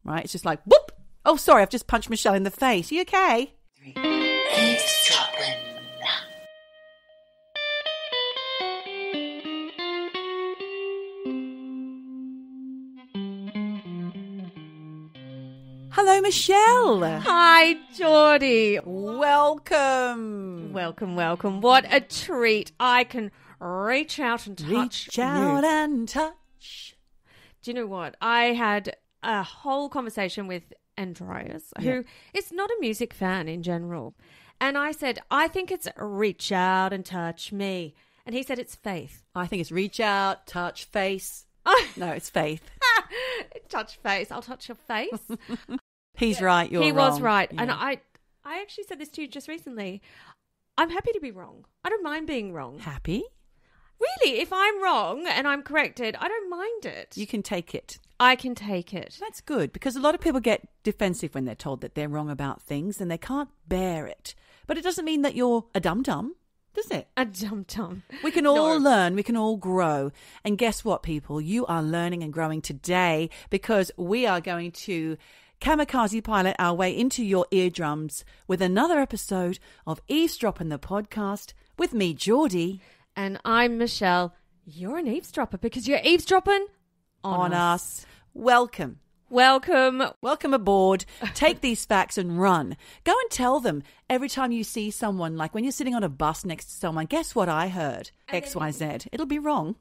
right? It's just like, whoop! Oh, sorry, I've just punched Michelle in the face. Are you okay? Eavesdroppin. Hello, Michelle. Hi, Geordie. Welcome. Welcome. What a treat. I can reach out and touch Reach out you. and touch. Do you know what? I had a whole conversation with Andreas, who is not a music fan in general. And I said, I think it's reach out and touch me. And he said it's faith. I think it's reach out, touch, face. No, it's faith. Touch face. I'll touch your face. He's right, you're He wrong. was right. Yeah. And I actually said this to you just recently. I'm happy to be wrong. I don't mind being wrong. Happy? Really, if I'm wrong and I'm corrected, I don't mind it. You can take it. I can take it. That's good, because a lot of people get defensive when they're told that they're wrong about things and they can't bear it. But it doesn't mean that you're a dum-dum, does it? A dum-dum. We can all learn, we can all grow. And guess what, people? You are learning and growing today, because we are going to kamikaze pilot our way into your eardrums with another episode of Eavesdroppin, the podcast, with me, Geordie. And I'm Michelle. You're an eavesdropper because you're eavesdropping on us. Welcome. Welcome. Welcome aboard. Take these facts and run. Go and tell them every time you see someone, like when you're sitting on a bus next to someone, guess what I heard? XYZ. It'll be wrong.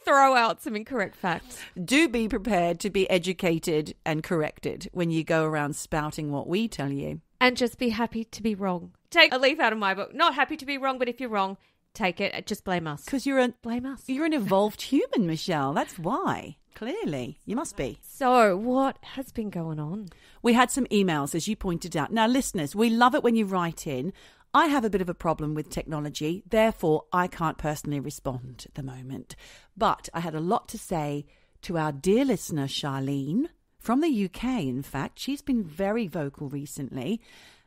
Throw out some incorrect facts. Do be prepared to be educated and corrected when you go around spouting what we tell you. And just be happy to be wrong. Take a leaf out of my book. Not happy to be wrong, but if you're wrong, take it. Just blame us. Because you're Blame us. You're an evolved human, Michelle. That's why. Clearly. You must be. So, what has been going on? We had some emails, as you pointed out. Now, listeners, we love it when you write in. I have a bit of a problem with technology. Therefore, I can't personally respond at the moment. But I had a lot to say to our dear listener, Charlene, from the UK, in fact. She's been very vocal recently.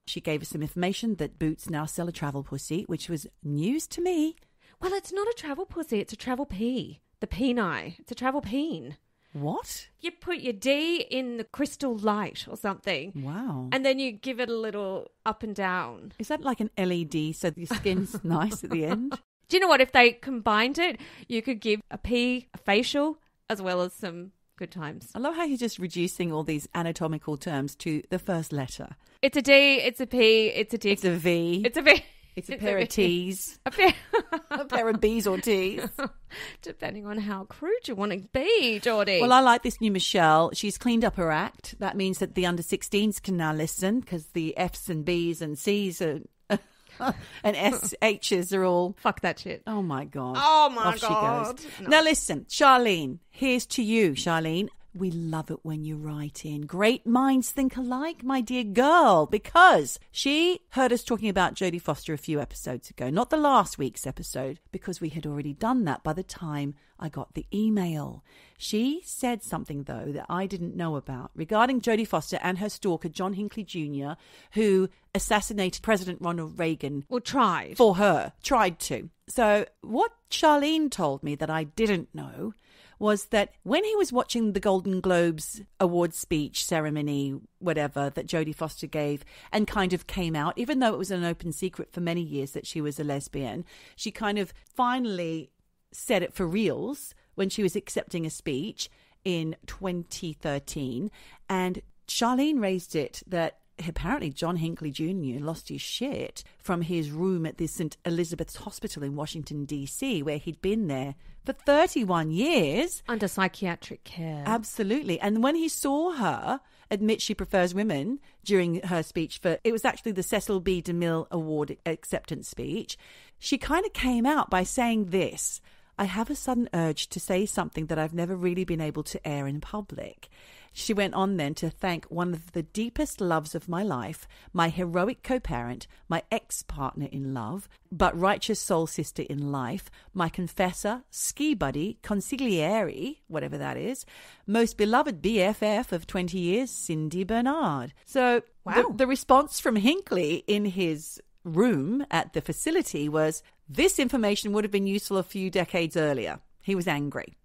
She gave us some information that Boots now sell a travel pussy, which was news to me. Well, it's not a travel pussy. It's a travel pea. The peni. It's a travel peen. What? You put your D in the crystal light or something. Wow. And then you give it a little up and down. Is that like an LED so your skin's nice at the end? Do you know what? If they combined it, you could give a pea a facial as well as some good times. I love how you're just reducing all these anatomical terms to the first letter. It's a D, it's a P, it's a D. It's a V. It's a V. It's a pair of T's. A pair. A pair of B's or T's. Depending on how crude you want to be, Geordie. Well, I like this new Michelle. She's cleaned up her act. That means that the under 16s can now listen, because the F's and B's and C's are, and SH's are all... Fuck that shit. Oh, my God. Oh, my Off God. She goes. No. Now, listen, Charlene, here's to you, Charlene. We love it when you write in. Great minds think alike, my dear girl, because she heard us talking about Jodie Foster a few episodes ago, not the last week's episode, because we had already done that by the time I got the email. She said something, though, that I didn't know about regarding Jodie Foster and her stalker, John Hinckley Jr., who assassinated President Ronald Reagan. Well, tried. For her. Tried to. So what Charlene told me that I didn't know was that when he was watching the Golden Globes award speech ceremony, whatever, that Jodie Foster gave and kind of came out, even though it was an open secret for many years that she was a lesbian, she kind of finally said it for reals when she was accepting a speech in 2013. And Charlene raised it that apparently John Hinckley Jr. lost his shit from his room at the St. Elizabeth's Hospital in Washington, D.C., where he'd been there for 31 years. Under psychiatric care. Absolutely. And when he saw her admit she prefers women during her speech it was actually the Cecil B. DeMille Award acceptance speech, she kind of came out by saying this: I have a sudden urge to say something that I've never really been able to air in public. She went on then to thank one of the deepest loves of my life, my heroic co-parent, my ex-partner in love, but righteous soul sister in life, my confessor, ski buddy, consigliere, whatever that is, most beloved BFF of 20 years, Cindy Bernard. So wow. The response from Hinckley in his room at the facility was, this information would have been useful a few decades earlier. He was angry.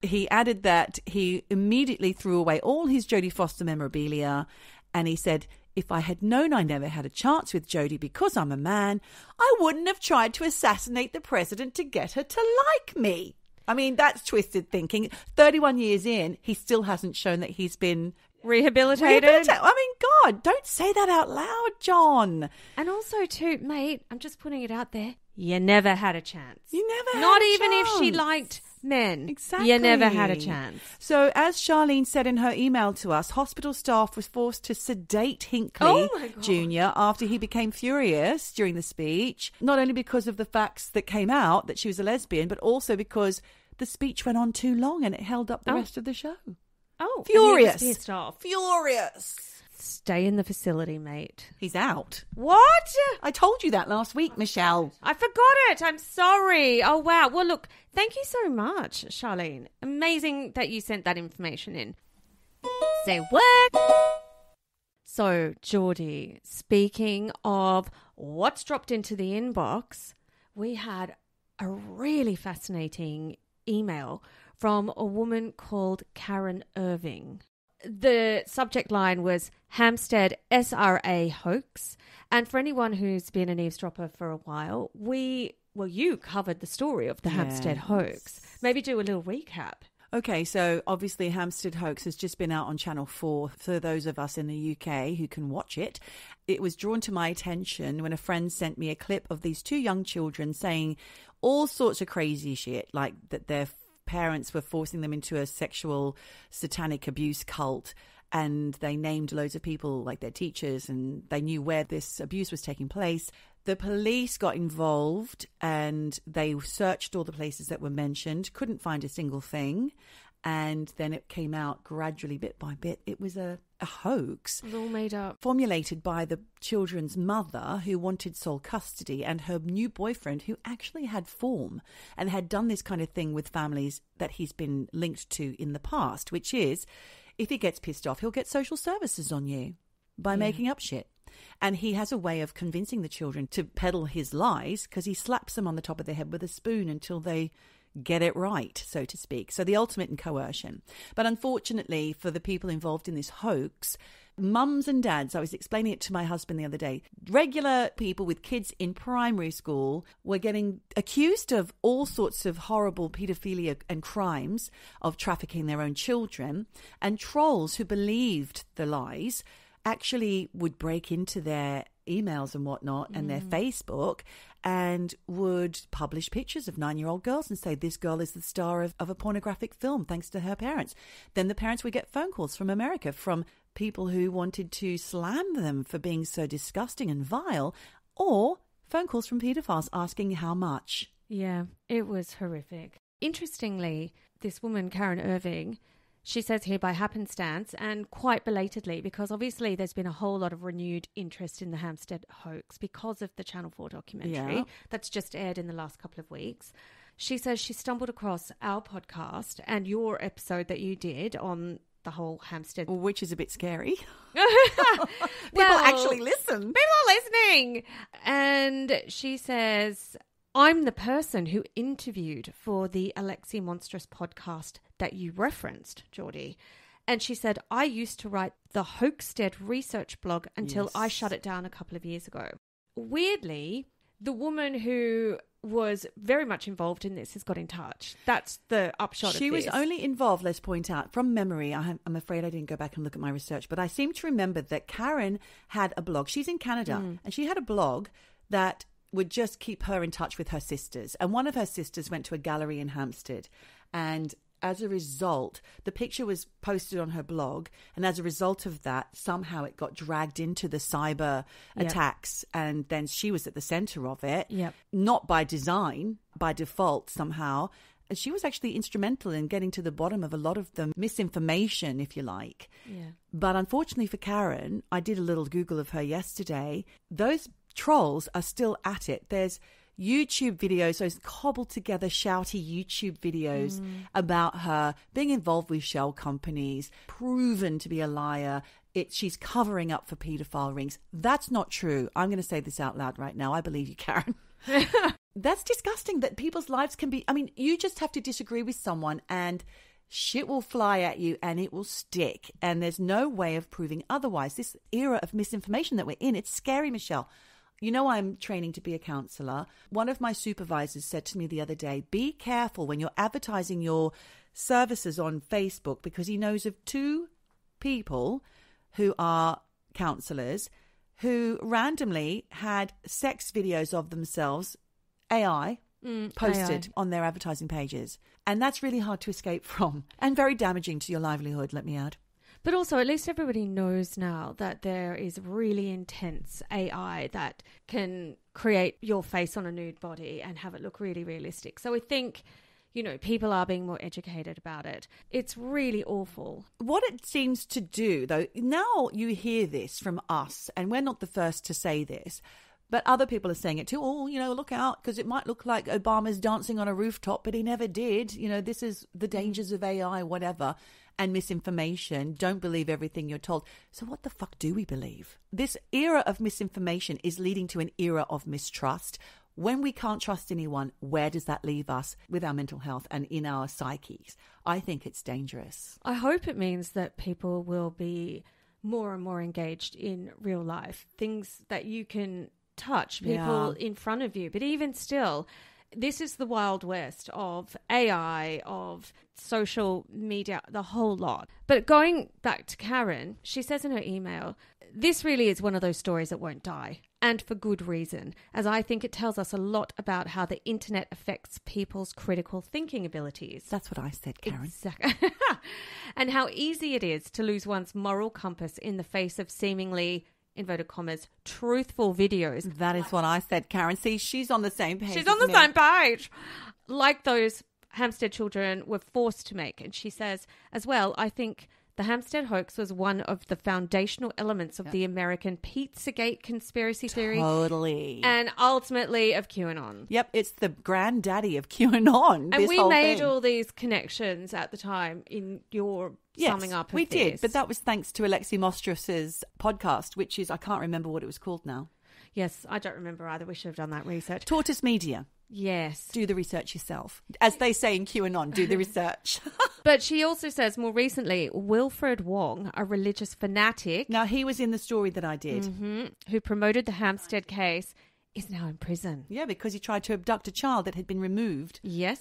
He added that he immediately threw away all his Jodie Foster memorabilia, and he said, if I had known I never had a chance with Jodie because I'm a man, I wouldn't have tried to assassinate the president to get her to like me. I mean, that's twisted thinking. 31 years in, he still hasn't shown that he's been rehabilitated. I mean, God, don't say that out loud, John. And also, too, mate, I'm just putting it out there. You never had a chance. You never had Not a even chance. if she liked men. Exactly. You never had a chance. So, as Charlene said in her email to us, hospital staff was forced to sedate Hinckley Oh my God. Jr. after he became furious during the speech, not only because of the facts that came out that she was a lesbian, but also because the speech went on too long and it held up the rest of the show. Oh, Furious. and he was pissed off. Furious. Stay in the facility, mate. He's out. What? I told you that last week, Michelle. I forgot it. I'm sorry. Oh, wow. Well, look, thank you so much, Charlene. Amazing that you sent that information in. Say what? So, Geordie, speaking of what's dropped into the inbox, we had a really fascinating email from a woman called Karen Irving. The subject line was Hampstead SRA hoax. And for anyone who's been an eavesdropper for a while, you covered the story of the Hampstead hoax. Maybe do a little recap. Okay, so obviously Hampstead Hoax has just been out on Channel 4 for those of us in the UK who can watch it. It was drawn to my attention when a friend sent me a clip of these two young children saying all sorts of crazy shit, like that their parents were forcing them into a sexual satanic abuse cult, and they named loads of people like their teachers, and they knew where this abuse was taking place. The police got involved and they searched all the places that were mentioned, couldn't find a single thing. And then it came out gradually, bit by bit. It was a hoax. It was all made up. Formulated by the children's mother, who wanted sole custody, and her new boyfriend, who actually had form and had done this kind of thing with families that he's been linked to in the past, which is, if he gets pissed off, he'll get social services on you by making up shit. And he has a way of convincing the children to peddle his lies, because he slaps them on the top of the head with a spoon until they get it right, so to speak. So the ultimate in coercion. But unfortunately for the people involved in this hoax, mums and dads, I was explaining it to my husband the other day, regular people with kids in primary school were getting accused of all sorts of horrible paedophilia and crimes of trafficking their own children, and trolls who believed the lies actually would break into their emails and whatnot and their Facebook and would publish pictures of 9-year-old girls and say, this girl is the star of a pornographic film thanks to her parents. Then the parents would get phone calls from America from people who wanted to slam them for being so disgusting and vile, or phone calls from paedophiles asking how much. Yeah, it was horrific. Interestingly, this woman, Karen Irving, she says here by happenstance and quite belatedly, because obviously there's been a whole lot of renewed interest in the Hampstead hoax because of the Channel 4 documentary that's just aired in the last couple of weeks. She says she stumbled across our podcast and your episode that you did on the whole Hampstead. Which is a bit scary. People Actually listen. People are listening. And she says, I'm the person who interviewed for the Alexi Monstrous podcast that you referenced, Geordie. And she said, I used to write the Hoaxstead research blog until I shut it down a couple of years ago. Weirdly, the woman who was very much involved in this has got in touch. That's the upshot of this. She was only involved, let's point out, from memory. I'm afraid I didn't go back and look at my research, but I seem to remember that Karen had a blog. She's in Canada, and she had a blog that would just keep her in touch with her sisters. And one of her sisters went to a gallery in Hampstead, and as a result, the picture was posted on her blog, and as a result of that, somehow it got dragged into the cyber attacks, and then she was at the center of it, not by design, by default somehow. And she was actually instrumental in getting to the bottom of a lot of the misinformation, if you like. Yeah. But unfortunately for Karen, I did a little Google of her yesterday. Those trolls are still at it. There's YouTube videos, those cobbled together shouty YouTube videos about her being involved with shell companies, proven to be a liar. She's covering up for paedophile rings. That's not true. I'm going to say this out loud right now. I believe you, Karen. That's disgusting that people's lives can be... I mean, you just have to disagree with someone and shit will fly at you and it will stick. And there's no way of proving otherwise. This era of misinformation that we're in, it's scary, Michelle. You know, I'm training to be a counsellor. One of my supervisors said to me the other day, be careful when you're advertising your services on Facebook, because he knows of 2 people who are counsellors who randomly had sex videos of themselves, AI, posted on their advertising pages. And that's really hard to escape from and very damaging to your livelihood, let me add. But also, at least everybody knows now that there is really intense AI that can create your face on a nude body and have it look really realistic. So I think, you know, people are being more educated about it. It's really awful. What it seems to do, though, now you hear this from us, and we're not the first to say this, but other people are saying it too. Oh, you know, look out, because it might look like Obama's dancing on a rooftop, but he never did. You know, this is the dangers of AI, whatever, and misinformation. Don't believe everything you're told. So what the fuck do we believe? This era of misinformation is leading to an era of mistrust. When we can't trust anyone, where does that leave us with our mental health and in our psyches? I think it's dangerous. I hope it means that people will be more and more engaged in real life, things that you can touch, people in front of you. But even still, this is the Wild West of AI, of social media, the whole lot. But going back to Karen, she says in her email, this really is one of those stories that won't die. And for good reason, as I think it tells us a lot about how the internet affects people's critical thinking abilities. That's what I said, Karen. Exactly. And how easy it is to lose one's moral compass in the face of seemingly, inverted commas, truthful videos. That is what I said, Karen. See, she's on the same page. She's on the same page. Like those Hampstead children were forced to make. And she says, as well, I think the Hampstead hoax was one of the foundational elements of the American Pizzagate conspiracy theory. Totally. And ultimately of QAnon. Yep, it's the granddaddy of QAnon. And we made all these connections at the time in your summing up of we this. did, but that was thanks to Alexi Mostros's podcast, which is, I can't remember what it was called now. Yes, I don't remember either. We should have done that research. Tortoise Media. Yes. Do the research yourself. As they say in QAnon, do the research. But she also says more recently, Wilfred Wong, a religious fanatic. Now, he was in the story that I did. Who promoted the Hampstead case, is now in prison. Yeah, because he tried to abduct a child that had been removed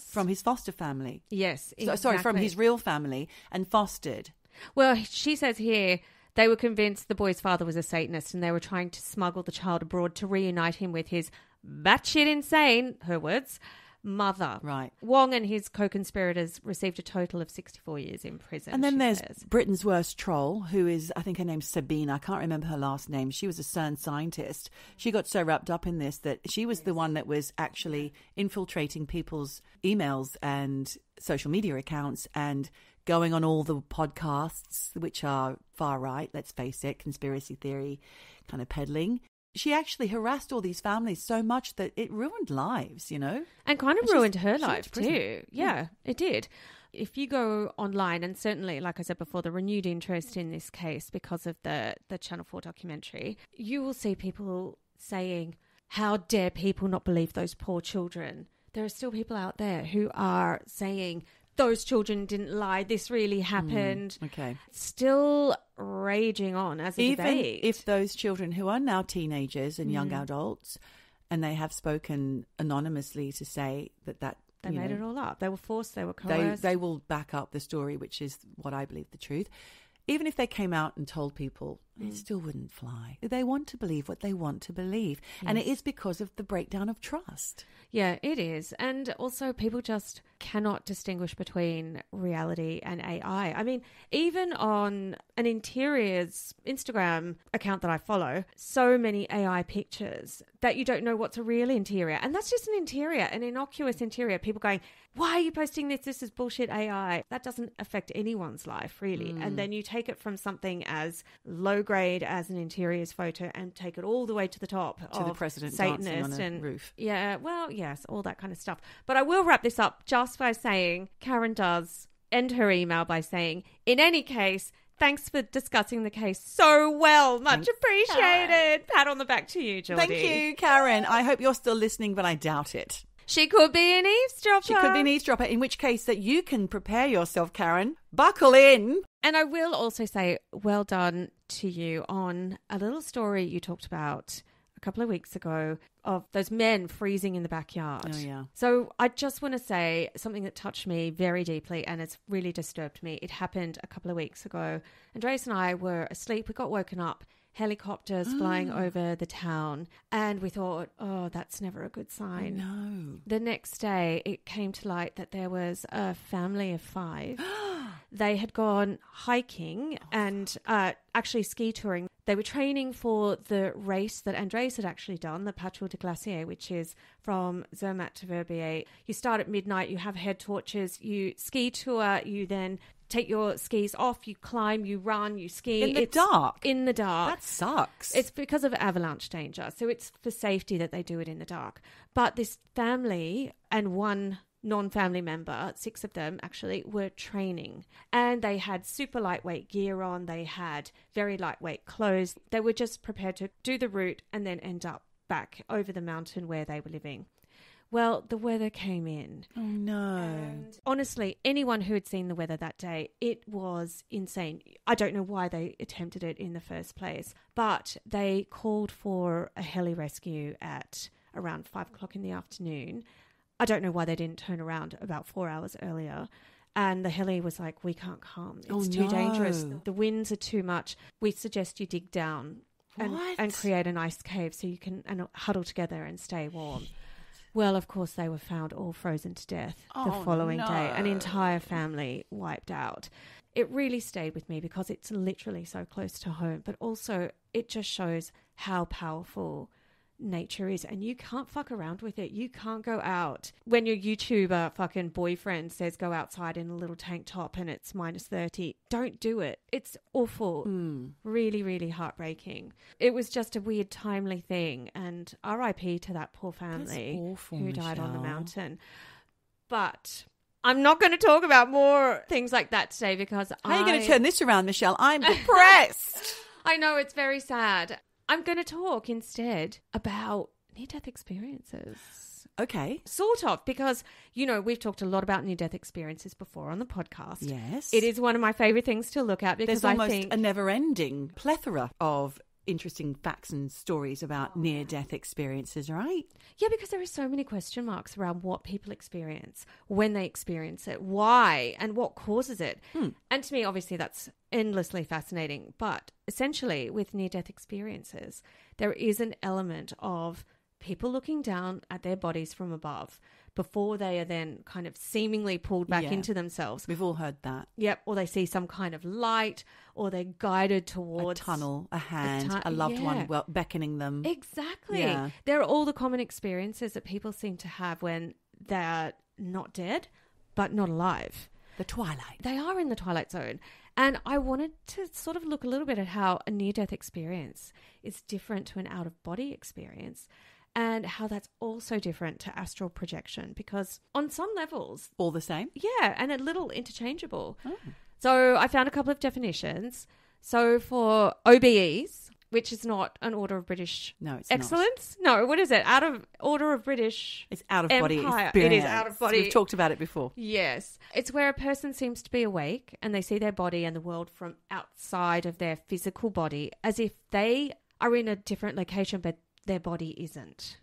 from his foster family. Yes, exactly. Sorry, from his real family and fostered. Well, she says here they were convinced the boy's father was a Satanist and they were trying to smuggle the child abroad to reunite him with his batshit insane, her words, mother. Right. Wong and his co-conspirators received a total of 64 years in prison. And then there's Britain's worst troll, who is, I think her name's Sabine. I can't remember her last name. She was a CERN scientist. She got so wrapped up in this that she was the one that was actually infiltrating people's emails and social media accounts and going on all the podcasts, which are far right, let's face it, conspiracy theory kind of peddling. She actually harassed all these families so much that it ruined lives, you know? And kind of ruined her life too. Yeah, it did. If you go online, and certainly, like I said before, the renewed interest in this case because of the Channel 4 documentary, you will see people saying, how dare people not believe those poor children? There are still people out there who are saying, those children didn't lie, this really happened. Okay. Still raging on as a debate. Even if those children who are now teenagers and young adults, and they have spoken anonymously to say that they made it all up. They were forced, they were coerced. They will back up the story, which is what I believe the truth. Even if they came out and told people, it still wouldn't fly. They want to believe what they want to believe. Yes. And it is because of the breakdown of trust. Yeah, it is. And also people just cannot distinguish between reality and AI. I mean, even on an interiors Instagram account that I follow, so many AI pictures that you don't know what's a real interior. And that's just an interior, an innocuous interior. People going, why are you posting this? This is bullshit AI. That doesn't affect anyone's life, really. And then you take it from something as low grade as an interiors photo and take it all the way to the top to the president Satanist dancing on a roof. Yeah, well, yes, all that kind of stuff. But I will wrap this up just by saying Karen does end her email by saying, in any case, Thanks for discussing the case so well. Much Thanks, appreciated. Karen. Pat on the back to you, Geordie. Thank you, Karen. I hope you're still listening, but I doubt it. She could be an eavesdropper. She could be an eavesdropper, in which case that you can prepare yourself, Karen. Buckle in. And I will also say well done to you on a little story you talked about a couple of weeks ago of those men freezing in the backyard. Oh, yeah. So I just want to say something that touched me very deeply and it's really disturbed me. It happened a couple of weeks ago. Andreas and I were asleep. We got woken up. Helicopters flying over the town. And we thought, oh, that's never a good sign. No. The next day, it came to light that there was a family of 5. They had gone hiking and actually ski touring. They were training for the race that Andreas had actually done, the Patrouille de Glacier, which is from Zermatt to Verbier. You start at midnight, you have head torches, you ski tour, you then take your skis off, you climb, you run, you ski. In the dark? In the dark. That sucks. It's because of avalanche danger. So it's for safety that they do it in the dark. But this family and one non-family member, 6 of them actually, were training. And they had super lightweight gear on. They had very lightweight clothes. They were just prepared to do the route and then end up back over the mountain where they were living. Well, the weather came in. Oh, no. And honestly, anyone who had seen the weather that day, it was insane. I don't know why they attempted it in the first place, but they called for a heli rescue at around 5 o'clock in the afternoon. I don't know why they didn't turn around about 4 hours earlier. And the heli was like, we can't come. It's too dangerous. The winds are too much. We suggest you dig down and create an ice cave so you can huddle together and stay warm. Well, of course, they were found all frozen to death the following day. An entire family wiped out. It really stayed with me because it's literally so close to home, but also it just shows how powerful nature is, and you can't fuck around with it. You can't go out when your YouTuber fucking boyfriend says go outside in a little tank top and it's minus 30. Don't do it. It's awful. Really, really heartbreaking. It was just a weird, timely thing, and RIP to that poor family who died on the mountain. But I'm not going to talk about more things like that today because How are you going to turn this around, Michelle? I'm depressed. I know, it's very sad. I'm going to talk instead about near-death experiences. Okay. Sort of, because, you know, we've talked a lot about near-death experiences before on the podcast. Yes. It is one of my favourite things to look at because There's almost a never-ending plethora of interesting facts and stories about near-death experiences, right? Yeah, because there are so many question marks around what people experience, when they experience it, why, and what causes it. And to me, obviously, that's endlessly fascinating. But essentially, with near-death experiences, there is an element of people looking down at their bodies from above before they are then kind of seemingly pulled back into themselves. We've all heard that. Yep. Or they see some kind of light, or they're guided towards a tunnel, a hand, a loved one beckoning them. Exactly. Yeah. There are all the common experiences that people seem to have when they're not dead, but not alive. The twilight. They are in the twilight zone. And I wanted to sort of look a little bit at how a near-death experience is different to an out-of-body experience, and how that's also different to astral projection, because on some levels... All the same? Yeah, and a little interchangeable. So I found a couple of definitions. So for OBEs, which is not an Order of British Excellence. No, what is it? Order of British It's out-of-body Empire. experience. It is out-of-body. We've talked about it before. Yes. It's where a person seems to be awake and they see their body and the world from outside of their physical body as if they are in a different location, but their body isn't.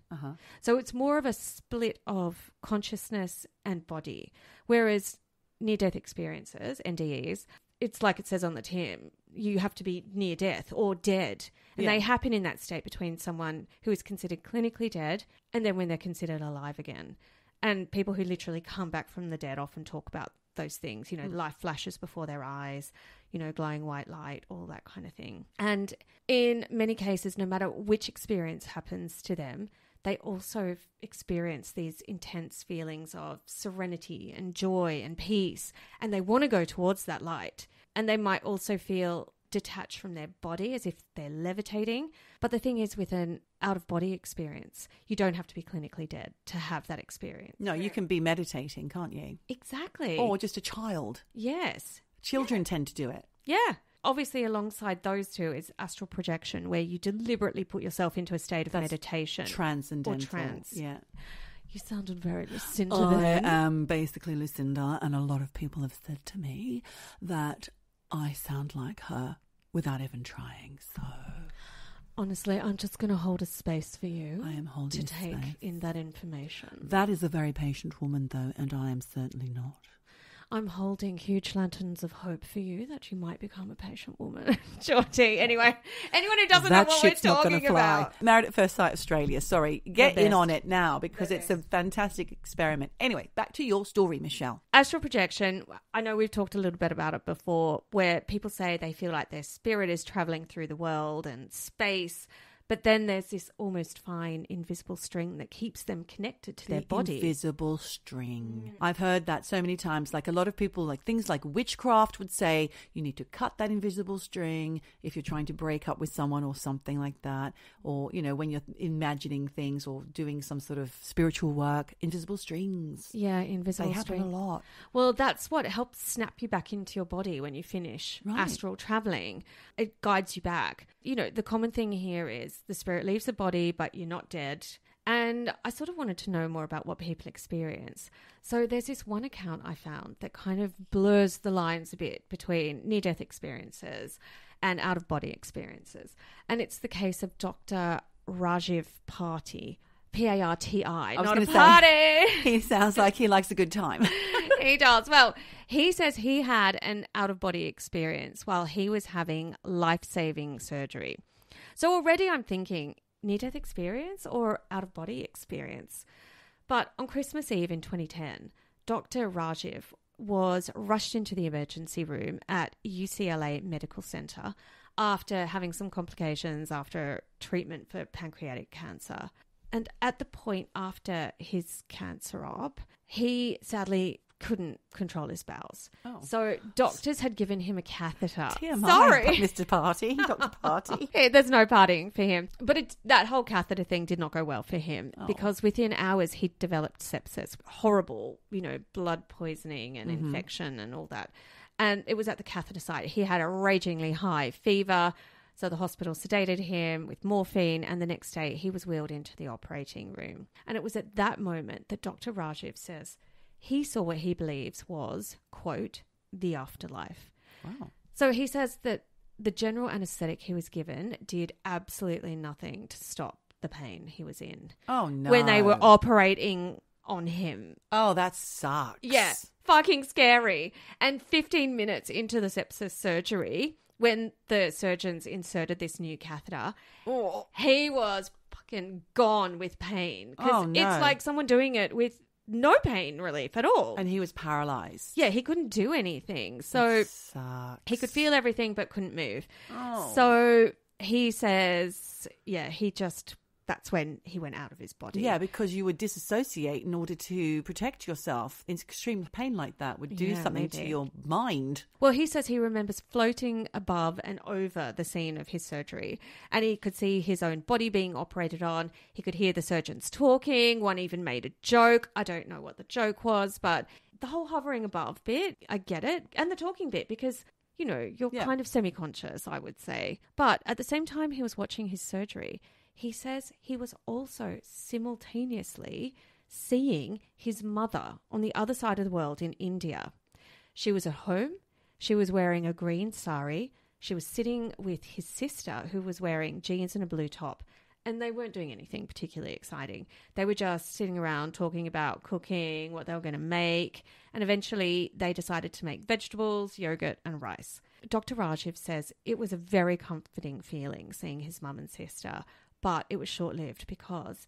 So it's more of a split of consciousness and body. Whereas near-death experiences, NDEs, it's like it says on the tin, you have to be near death or dead. And they happen in that state between someone who is considered clinically dead and then when they're considered alive again. And people who literally come back from the dead often talk about those things, you know, life flashes before their eyes, you know, glowing white light, all that kind of thing. And in many cases, no matter which experience happens to them, they also experience these intense feelings of serenity and joy and peace, and they want to go towards that light. And they might also feel detached from their body as if they're levitating. But the thing is, with an out-of-body experience, you don't have to be clinically dead to have that experience. No, you can be meditating, can't you? Exactly. Or just a child. Yes. Children tend to do it. Yeah. obviously alongside those two is astral projection, where you deliberately put yourself into a state of meditation. Transcendental. Or trance. Yeah. You sounded very Lucinda I then. am basically Lucinda, and a lot of people have said to me that I sound like her without even trying. So honestly, I'm just going to hold a space for you. I am holding to take space. in that information. That is a very patient woman, though, and I am certainly not. I'm holding huge lanterns of hope for you that you might become a patient woman. Geordie. Anyway, anyone who doesn't know what we're talking about. Married at First Sight Australia. Sorry. Get in on it now because it's a fantastic experiment. Anyway, back to your story, Michelle. Astral projection. I know we've talked a little bit about it before, where people say they feel like their spirit is traveling through the world and space. But then there's this almost fine invisible string that keeps them connected to their body. Invisible string. I've heard that so many times. Like a lot of people, like things like witchcraft would say you need to cut that invisible string if you're trying to break up with someone or something like that. Or, you know, when you're imagining things or doing some sort of spiritual work, invisible strings. Yeah, invisible string. They happen a lot. Well, that's what helps snap you back into your body when you finish astral traveling. It guides you back. You know, the common thing here is the spirit leaves the body, but you're not dead. And I sort of wanted to know more about what people experience. So there's this one account I found that kind of blurs the lines a bit between near-death experiences and out-of-body experiences. And it's the case of Dr. Rajiv Party, P-A-R-T-I, not a party. He sounds like he likes a good time. He does. Well, he says he had an out-of-body experience while he was having life-saving surgery. So already I'm thinking, near-death experience or out-of-body experience? But on Christmas Eve in 2010, Dr. Rajiv was rushed into the emergency room at UCLA Medical Center after having some complications after treatment for pancreatic cancer. And at the point after his cancer op, he sadly couldn't control his bowels. Oh. So doctors had given him a catheter. TMI, Sorry. Mr. Party, Dr. Party. Yeah, there's no partying for him. But that whole catheter thing did not go well for him because within hours he developed sepsis. Horrible, you know, blood poisoning and infection and all that. And it was at the catheter site. He had a ragingly high fever. So the hospital sedated him with morphine, and the next day he was wheeled into the operating room. And it was at that moment that Dr. Rajiv says he saw what he believes was, quote, the afterlife. Wow. So he says that the general anaesthetic he was given did absolutely nothing to stop the pain he was in. Oh, no. When they were operating on him. Oh, that sucks. Yeah, fucking scary. And 15 minutes into the sepsis surgery, when the surgeons inserted this new catheter, he was fucking gone with pain. Because it's like someone doing it with no pain relief at all. And he was paralysed. Yeah, he couldn't do anything. So he could feel everything but couldn't move. Oh. So he says, that's when he went out of his body. Yeah, because you would disassociate in order to protect yourself. In extreme pain like that would do something to your mind. Well, he says he remembers floating above and over the scene of his surgery, and he could see his own body being operated on. He could hear the surgeons talking. One even made a joke. I don't know what the joke was, but the whole hovering above bit, I get it. And the talking bit, because, you know, you're kind of semi-conscious, I would say. But at the same time he was watching his surgery, he says he was also simultaneously seeing his mother on the other side of the world in India. She was at home. She was wearing a green sari. She was sitting with his sister, who was wearing jeans and a blue top. And they weren't doing anything particularly exciting. They were just sitting around talking about cooking, what they were going to make. And eventually they decided to make vegetables, yogurt and rice. Dr. Rajiv says it was a very comforting feeling seeing his mum and sister. But it was short-lived because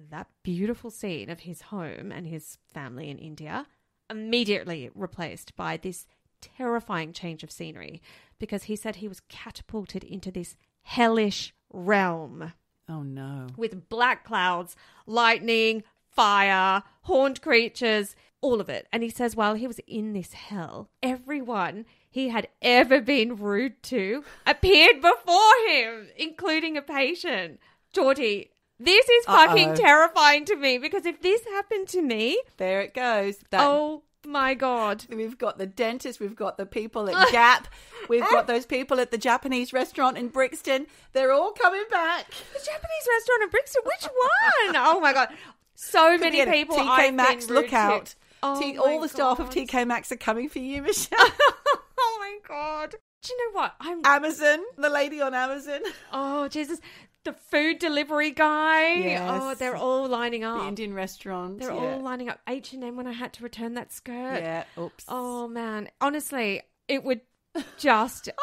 that beautiful scene of his home and his family in India immediately replaced by this terrifying change of scenery, because he said he was catapulted into this hellish realm. Oh, no. With black clouds, lightning, fire, horned creatures, all of it. And he says while he was in this hell, everyone he had ever been rude to appeared before him, including a patient. Geordie, this is fucking terrifying to me, because if this happened to me... There it goes. Oh My God. We've got the dentist. We've got the people at Gap. We've got those people at the Japanese restaurant in Brixton. They're all coming back. The Japanese restaurant in Brixton? Which one? Oh, my God. So many people. TK Maxx, look out. Oh All the staff of TK Maxx are coming for you, Michelle. Oh, my God. Do you know what? Amazon, the lady on Amazon. Oh, Jesus. The food delivery guy. Yes. Oh, they're all lining up. The Indian restaurant. They're all lining up. H&M when I had to return that skirt. Yeah, oops. Oh, man. Honestly, it would take an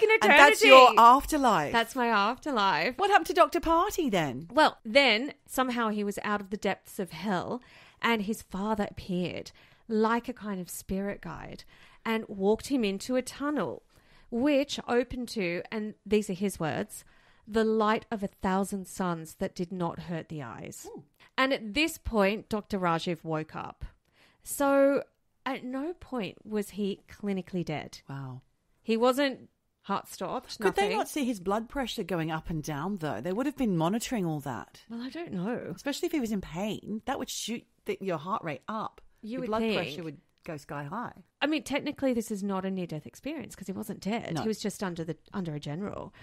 eternity. And that's your afterlife. That's my afterlife. What happened to Dr. Party then? Well, then somehow he was out of the depths of hell and his father appeared like a kind of spirit guide and walked him into a tunnel, which opened to, and these are his words, the light of 1,000 suns that did not hurt the eyes. Ooh. And at this point, Dr. Rajiv woke up. So at no point was he clinically dead. Wow. He wasn't heart stopped. Could they not see his blood pressure going up and down, though? They would have been monitoring all that. Well, I don't know. Especially if he was in pain. That would shoot your heart rate up. Your blood pressure would go sky high. I mean, technically, this is not a near-death experience because he wasn't dead. No. He was just under a general.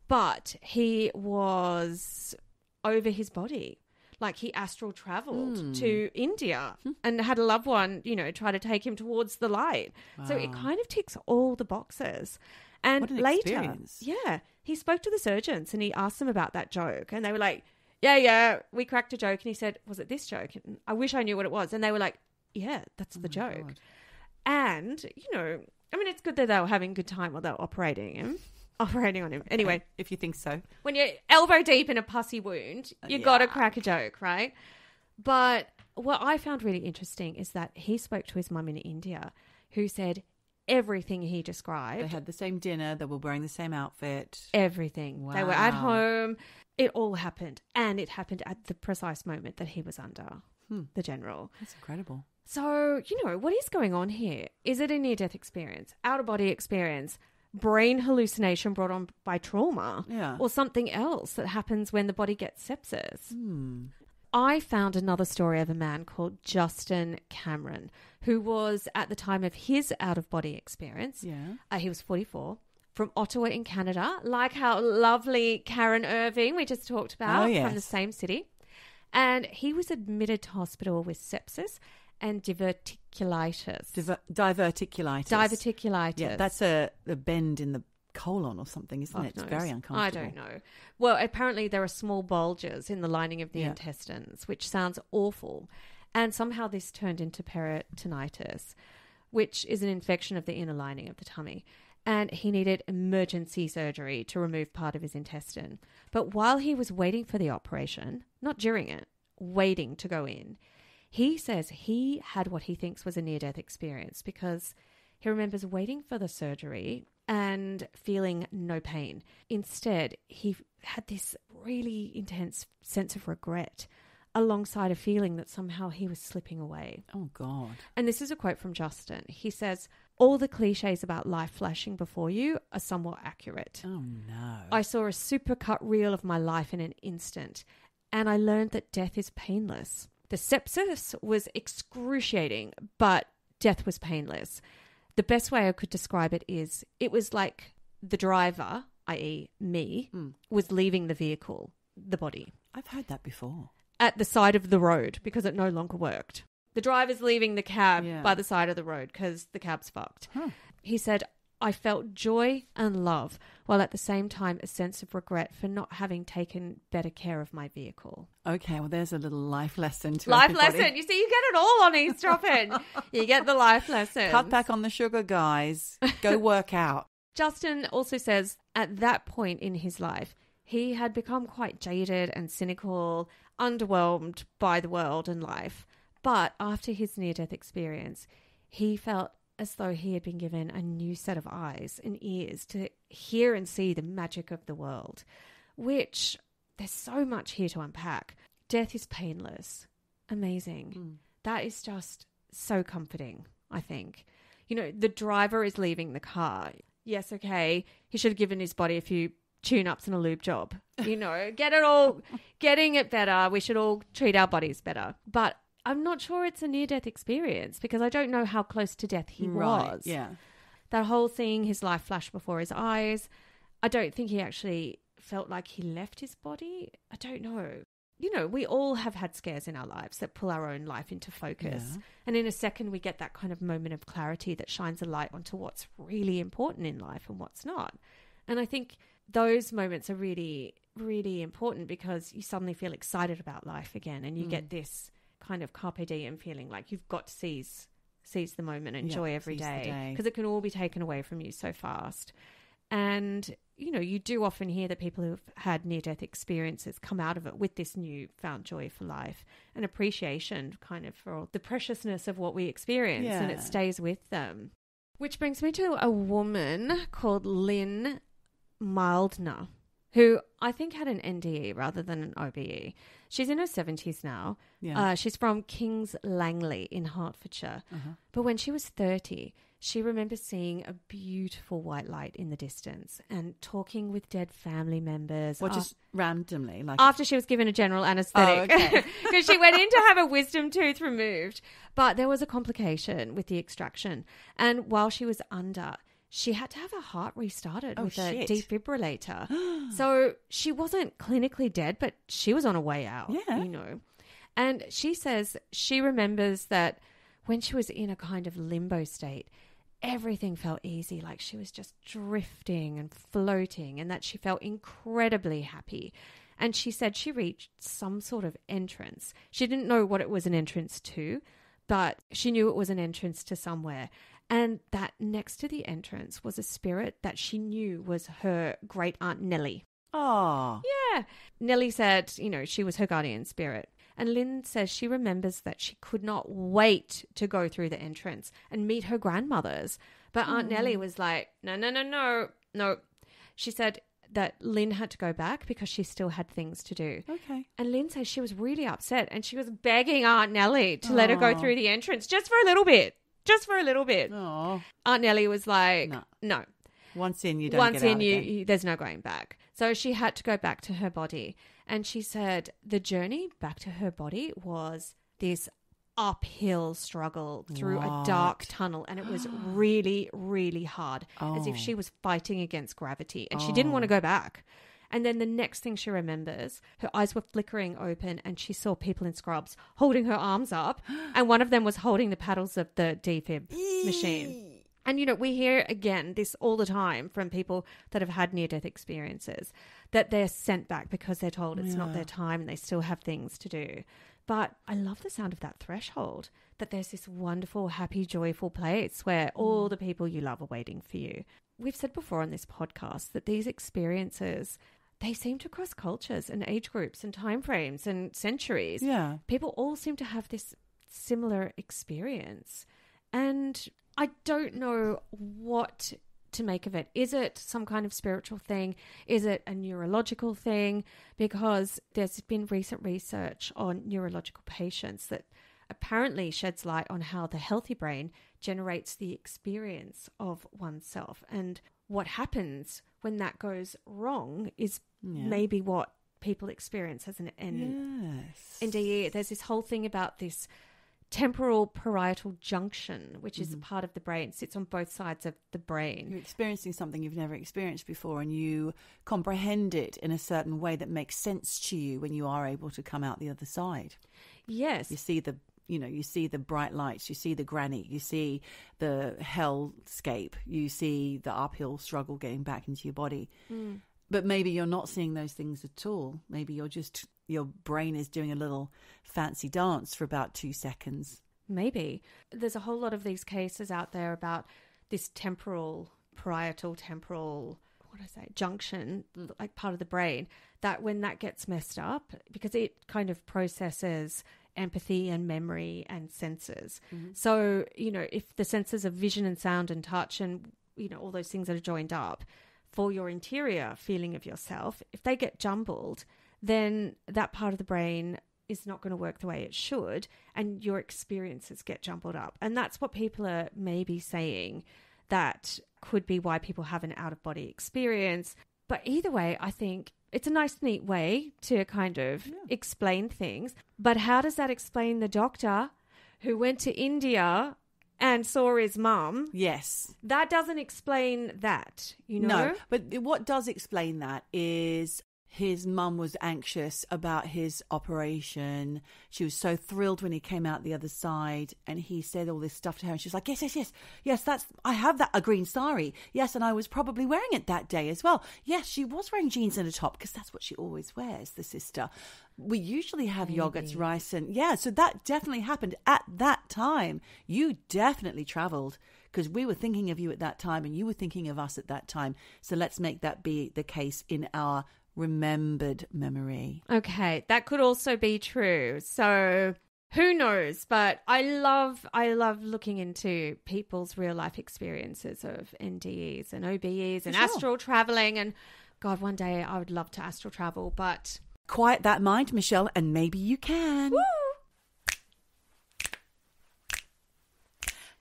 But he was over his body. Like he astral traveled to India and had a loved one, try to take him towards the light. Wow. So it kind of ticks all the boxes. And what an later, experience. He spoke to the surgeons and he asked them about that joke. And they were like, yeah, we cracked a joke. And he said, was it this joke? And I wish I knew what it was. And they were like, yeah, that's the joke. God. And, it's good that they were having a good time while they were operating on him. Anyway. If you think so. When you're elbow deep in a pussy wound, you got to crack a joke, right? But what I found really interesting is that he spoke to his mum in India who said everything he described. They had the same dinner. They were wearing the same outfit. Everything. Wow. They were at home. It all happened. And it happened at the precise moment that he was under the general. That's incredible. So, what is going on here? Is it a near-death experience? Out-of-body experience? Brain hallucination brought on by trauma? Yeah. Or something else that happens when the body gets sepsis? I found another story of a man called Justin Cameron, who was, at the time of his out-of-body experience, he was 44, from Ottawa in Canada, like how lovely Karen Irving we just talked about from the same city. And he was admitted to hospital with sepsis and diverticulitis. Diverticulitis. Yeah, that's a bend in the colon or something, isn't it? It's very uncomfortable. I don't know. Well, apparently there are small bulges in the lining of the intestines, which sounds awful. And somehow this turned into peritonitis, which is an infection of the inner lining of the tummy. And he needed emergency surgery to remove part of his intestine. But while he was waiting for the operation, not during it, waiting to go in, he says he had what he thinks was a near-death experience because he remembers waiting for the surgery and feeling no pain. Instead, he had this really intense sense of regret alongside a feeling that somehow he was slipping away. Oh, God. And this is a quote from Justin. He says, all the cliches about life flashing before you are somewhat accurate. Oh, no. I saw a supercut reel of my life in an instant, and I learned that death is painless. The sepsis was excruciating, but death was painless. The best way I could describe it is it was like the driver, i.e. me, was leaving the vehicle, the body. I've heard that before. At the side of the road because it no longer worked. The driver's leaving the cab by the side of the road because the cab's fucked. Huh. He said, I felt joy and love, while at the same time a sense of regret for not having taken better care of my vehicle. Okay, well, there's a little life lesson to life everybody. Lesson. You see, you get it all on Eavesdroppin. You get the life lesson. Cut back on the sugar, guys. Go work out. Justin also says at that point in his life, he had become quite jaded and cynical, underwhelmed by the world and life. But after his near-death experience, he felt as though he had been given a new set of eyes and ears to hear and see the magic of the world, which there's so much here to unpack. Death is painless. Amazing. That is just so comforting, I think. The driver is leaving the car. Yes, okay, he should have given his body a few tune-ups and a lube job. Getting it better. We should all treat our bodies better. But I'm not sure it's a near-death experience because I don't know how close to death he was. Yeah. That whole thing, his life flashed before his eyes. I don't think he actually felt like he left his body. I don't know. You know, we all have had scares in our lives that pull our own life into focus. Yeah. And in a second, we get that kind of moment of clarity that shines a light onto what's really important in life and what's not. And I think those moments are really, really important because you suddenly feel excited about life again and you get this kind of carpe diem feeling like you've got to seize the moment, enjoy every day because it can all be taken away from you so fast. And, you know, you do often hear that people who've had near-death experiences come out of it with this newfound joy for life and appreciation kind of for the preciousness of what we experience and it stays with them. Which brings me to a woman called Lynn Mildner, who I think had an NDE rather than an OBE. She's in her 70s now. Yeah. She's from Kings Langley in Hertfordshire. But when she was 30, she remembers seeing a beautiful white light in the distance and talking with dead family members. Or just randomly? Like after she was given a general anaesthetic. Because she went in to have a wisdom tooth removed. But there was a complication with the extraction. And while she was under, she had to have her heart restarted with a defibrillator. So she wasn't clinically dead, but she was on her way out, you know. And she says she remembers that when she was in a kind of limbo state, everything felt easy, like she was just drifting and floating, and that she felt incredibly happy. And she said she reached some sort of entrance. She didn't know what it was an entrance to, but she knew it was an entrance to somewhere. And that next to the entrance was a spirit that she knew was her great aunt Nellie. Oh. Yeah. Nellie said, you know, she was her guardian spirit. And Lynn says she remembers that she could not wait to go through the entrance and meet her grandmothers. But Aunt Nellie was like, no. She said that Lynn had to go back because she still had things to do. Okay. And Lynn says she was really upset and she was begging Aunt Nellie to let her go through the entrance just for a little bit. Oh. Aunt Nellie was like, no. Once in, you don't get out again. There's no going back. So she had to go back to her body. And she said the journey back to her body was this uphill struggle through a dark tunnel. And it was really, really hard, as if she was fighting against gravity. And she didn't want to go back. And then the next thing she remembers, her eyes were flickering open and she saw people in scrubs holding her arms up. And one of them was holding the paddles of the defib machine. And, you know, we hear, again, this all the time from people that have had near-death experiences, that they're sent back because they're told it's not their time and they still have things to do. But I love the sound of that threshold, that there's this wonderful, happy, joyful place where all the people you love are waiting for you. We've said before on this podcast that these experiences, they seem to cross cultures and age groups and timeframes and centuries. Yeah. People all seem to have this similar experience. And I don't know what to make of it. Is it some kind of spiritual thing? Is it a neurological thing? Because there's been recent research on neurological patients that apparently sheds light on how the healthy brain generates the experience of oneself. And what happens when that goes wrong is maybe what people experience as an NDE. There's this whole thing about this temporal parietal junction, which is a part of the brain, sits on both sides of the brain. You're experiencing something you've never experienced before and you comprehend it in a certain way that makes sense to you when you are able to come out the other side. Yes. You see the bright lights, you see the granny, you see the hellscape, you see the uphill struggle getting back into your body. But maybe you're not seeing those things at all. Maybe your brain is doing a little fancy dance for about 2 seconds. Maybe. There's a whole lot of these cases out there about this parietal temporal junction, like part of the brain, that when that gets messed up, because it kind of processes empathy and memory and senses. So, you know, if the senses of vision and sound and touch and, you know, all those things that are joined up for your interior feeling of yourself, if they get jumbled, then that part of the brain is not going to work the way it should and your experiences get jumbled up. And that's what people are maybe saying that could be why people have an out-of-body experience. But either way, I think it's a nice, neat way to kind of explain things. But how does that explain the doctor who went to India and saw his mum? Yes. That doesn't explain that, you know? No, but what does explain that is his mum was anxious about his operation. She was so thrilled when he came out the other side, and he said all this stuff to her, and she was like, yes, I have a green sari. Yes, and I was probably wearing it that day as well. Yes, she was wearing jeans and a top because that's what she always wears, the sister. We usually have yogurts, rice, and so that definitely happened at that time. You definitely travelled because we were thinking of you at that time and you were thinking of us at that time. So let's make that be the case in our remembered memory. Okay, that could also be true. So who knows? But I love looking into people's real life experiences of NDEs and OBEs and astral traveling. And God, one day I would love to astral travel, but quiet that mind, Michelle, and maybe you can. Woo!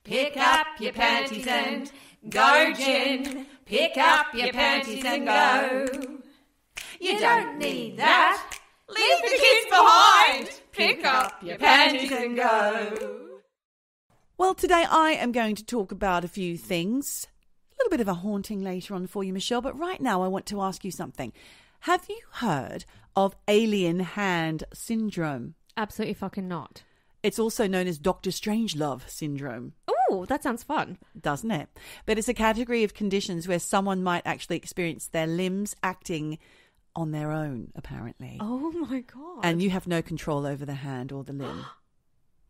Pick up your panties and go, Jen. Pick up your panties and go. You don't need that. Leave the kids behind. Pick up your panties and go. Well, today I am going to talk about a few things. A little bit of a haunting later on for you, Michelle, but right now I want to ask you something. Have you heard of alien hand syndrome? Absolutely fucking not. It's also known as Dr. Strangelove syndrome. Oh, that sounds fun. Doesn't it? But it's a category of conditions where someone might actually experience their limbs acting on their own, apparently. Oh, my God. And you have no control over the hand or the limb.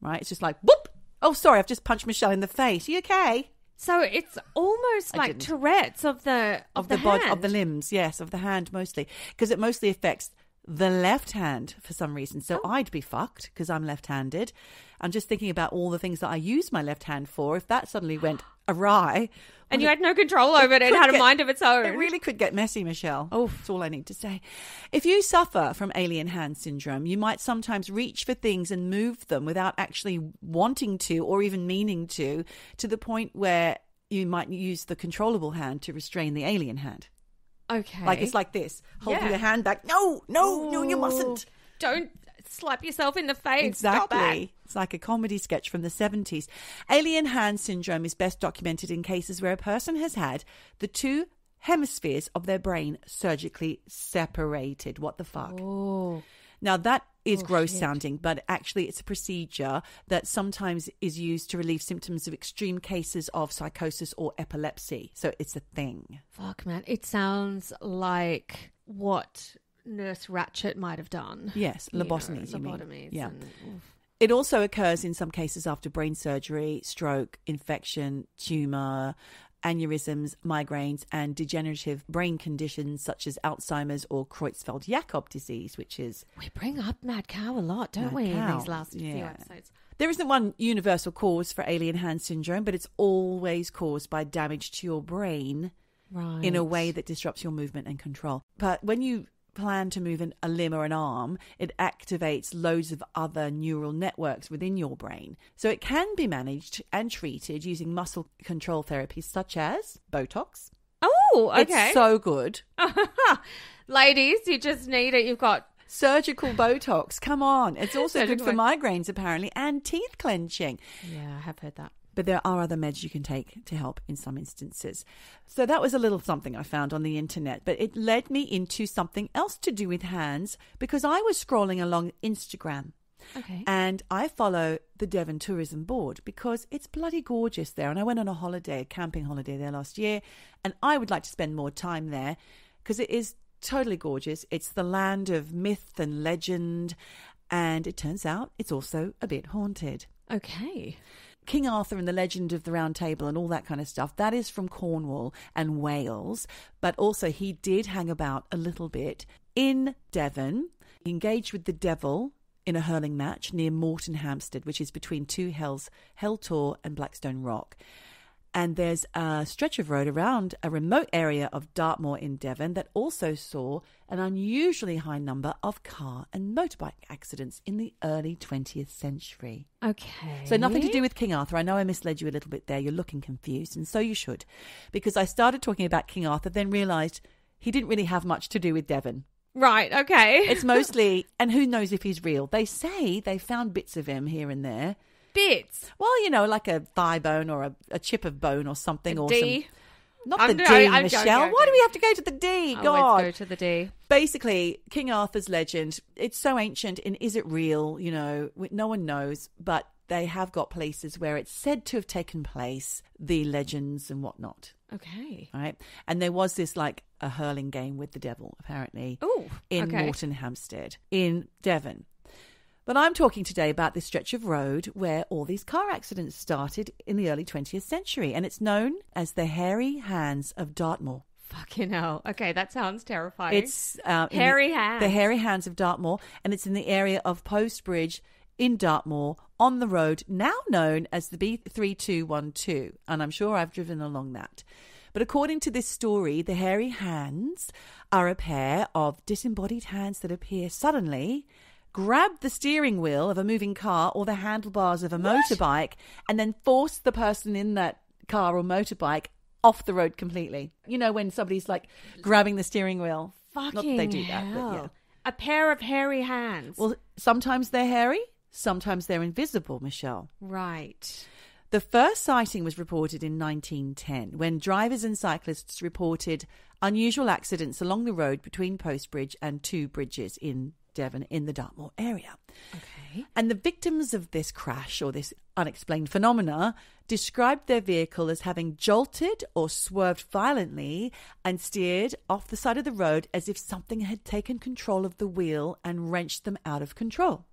Right? It's just like, whoop! Oh, sorry, I've just punched Michelle in the face. Are you okay? So it's almost like Tourette's of the hand. Of the limbs, yes, of the hand mostly. Because it mostly affects the left hand for some reason. So I'd be fucked because I'm left-handed. I'm just thinking about all the things that I use my left hand for. If that suddenly went awry... And you had no control over it. It had a mind of its own. It really could get messy, Michelle. Oh, that's all I need to say. If you suffer from alien hand syndrome, you might sometimes reach for things and move them without actually wanting to or even meaning to the point where you might use the controllable hand to restrain the alien hand. Okay. Like it's like this. Holding your hand back. No, you mustn't. Don't slap yourself in the face. Exactly. It's like a comedy sketch from the 70s. Alien hand syndrome is best documented in cases where a person has had the two hemispheres of their brain surgically separated. What the fuck? Oh. Now, that is gross sounding, but actually it's a procedure that sometimes is used to relieve symptoms of extreme cases of psychosis or epilepsy. So it's a thing. Fuck, man. It sounds like what Nurse Ratched might have done. Yes, lobotomies. Lobotomies. Yeah. It also occurs in some cases after brain surgery, stroke, infection, tumour, aneurysms, migraines, and degenerative brain conditions such as Alzheimer's or Creutzfeldt-Jakob disease, which is... We bring up mad cow a lot, don't we, in these last few episodes? There isn't one universal cause for alien hand syndrome, but it's always caused by damage to your brain in a way that disrupts your movement and control. But when you plan to move a limb or an arm, it activates loads of other neural networks within your brain. So it can be managed and treated using muscle control therapies such as Botox. Oh, okay. It's so good. Ladies, you just need it. You've got surgical Botox. Come on. It's also good for migraines, apparently, and teeth clenching. Yeah, I have heard that. But there are other meds you can take to help in some instances. So that was a little something I found on the internet. But it led me into something else to do with hands because I was scrolling along Instagram. Okay. And I follow the Devon Tourism Board because it's bloody gorgeous there. And I went on a camping holiday there last year. And I would like to spend more time there because it is totally gorgeous. It's the land of myth and legend. And it turns out it's also a bit haunted. Okay. King Arthur and the Legend of the Round Table and all that kind of stuff, that is from Cornwall and Wales. But also he did hang about a little bit in Devon. He engaged with the devil in a hurling match near Moreton Hampstead, which is between two hills, Hell Tor and Blackstone Rock. And there's a stretch of road around a remote area of Dartmoor in Devon that also saw an unusually high number of car and motorbike accidents in the early 20th century. Okay. So nothing to do with King Arthur. I know I misled you a little bit there. You're looking confused, and so you should. Because I started talking about King Arthur, then realised he didn't really have much to do with Devon. Right, okay. It's mostly, and who knows if he's real. They say they found bits of him here and there. Bits? Well, like a thigh bone or a chip of bone or something. A D? Not the D, Michelle. Why do we have to go to the D? God. Always go to the D. Basically, King Arthur's legend, it's so ancient, and is it real? No one knows, but they have got places where it's said to have taken place, the legends and whatnot. Okay. Right? And there was this like a hurling game with the devil, apparently, in Morton Hampstead, in Devon. But I'm talking today about this stretch of road where all these car accidents started in the early 20th century, and it's known as the Hairy Hands of Dartmoor. Fucking hell. Okay, that sounds terrifying. It's Hairy Hands. The Hairy Hands of Dartmoor, and it's in the area of Post Bridge in Dartmoor on the road now known as the B3212, and I'm sure I've driven along that. But according to this story, the Hairy Hands are a pair of disembodied hands that appear suddenly, grab the steering wheel of a moving car or the handlebars of a motorbike, and then force the person in that car or motorbike off the road completely. You know, when somebody's like grabbing the steering wheel. Fucking Not that they do that, hell. but yeah. A pair of hairy hands. Well, sometimes they're hairy, sometimes they're invisible, Michelle. Right. The first sighting was reported in 1910 when drivers and cyclists reported unusual accidents along the road between Post Bridge and two bridges in Devon in the Dartmoor area. Okay. And the victims of this crash or this unexplained phenomena described their vehicle as having jolted or swerved violently and steered off the side of the road as if something had taken control of the wheel and wrenched them out of control.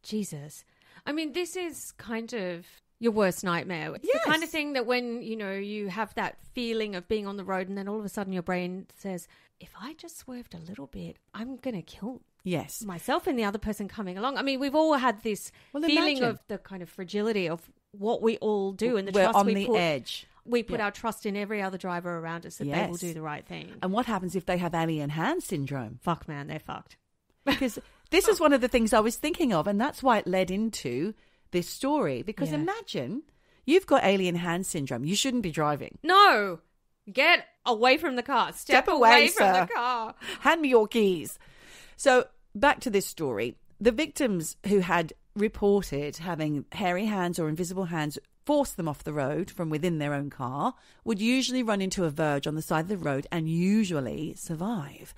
Jesus. I mean, this is kind of your worst nightmare. It's the kind of thing that when, you have that feeling of being on the road and then all of a sudden your brain says, if I just swerved a little bit, I'm going to kill myself and the other person coming along. I mean, we've all had this feeling of the kind of fragility of what we all do and the We're trust on we the put. edge. We put our trust in every other driver around us that they will do the right thing. And what happens if they have alien hand syndrome? Fuck, man, they're fucked. Because this is one of the things I was thinking of, and that's why it led into this story. Because imagine you've got alien hand syndrome. You shouldn't be driving. No. Get away from the car. Step away from the car. Hand me your keys. So back to this story. The victims who had reported having hairy hands or invisible hands force them off the road from within their own car would usually run into a verge on the side of the road and usually survive.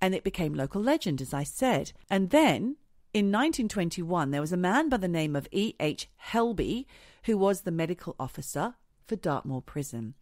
And it became local legend, as I said. And then in 1921, there was a man by the name of E.H. Helby who was the medical officer for Dartmoor Prison.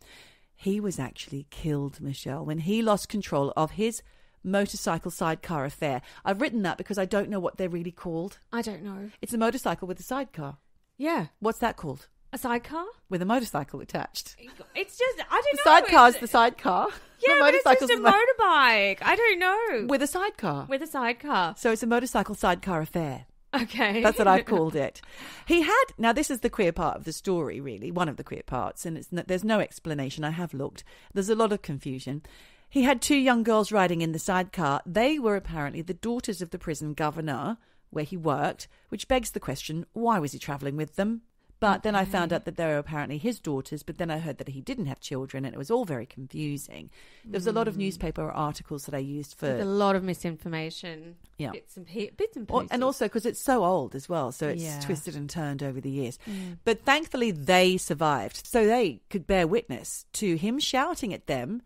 He was actually killed, Michelle, when he lost control of his motorcycle sidecar affair. I've written that because I don't know what they're really called. I don't know. It's a motorcycle with a sidecar. Yeah. What's that called? A sidecar? With a motorcycle attached. It's just, I don't know. The sidecar's the sidecar. Yeah, the but it's just a motorcycle's motorbike. I don't know. with a sidecar. With a sidecar. So it's a motorcycle sidecar affair. Okay. That's what I've called it. He had, now this is the queer part of the story, really, one of the queer parts, and there's no explanation. I have looked. There's a lot of confusion. He had two young girls riding in the sidecar. They were apparently the daughters of the prison governor where he worked, which begs the question, why was he travelling with them? But then I found out that they were apparently his daughters, but then I heard that he didn't have children, and it was all very confusing. There was a lot of newspaper articles that I used for... With a lot of misinformation. Yeah. Bits and pieces. And also because it's so old as well, so it's twisted and turned over the years. But thankfully they survived, so they could bear witness to him shouting at them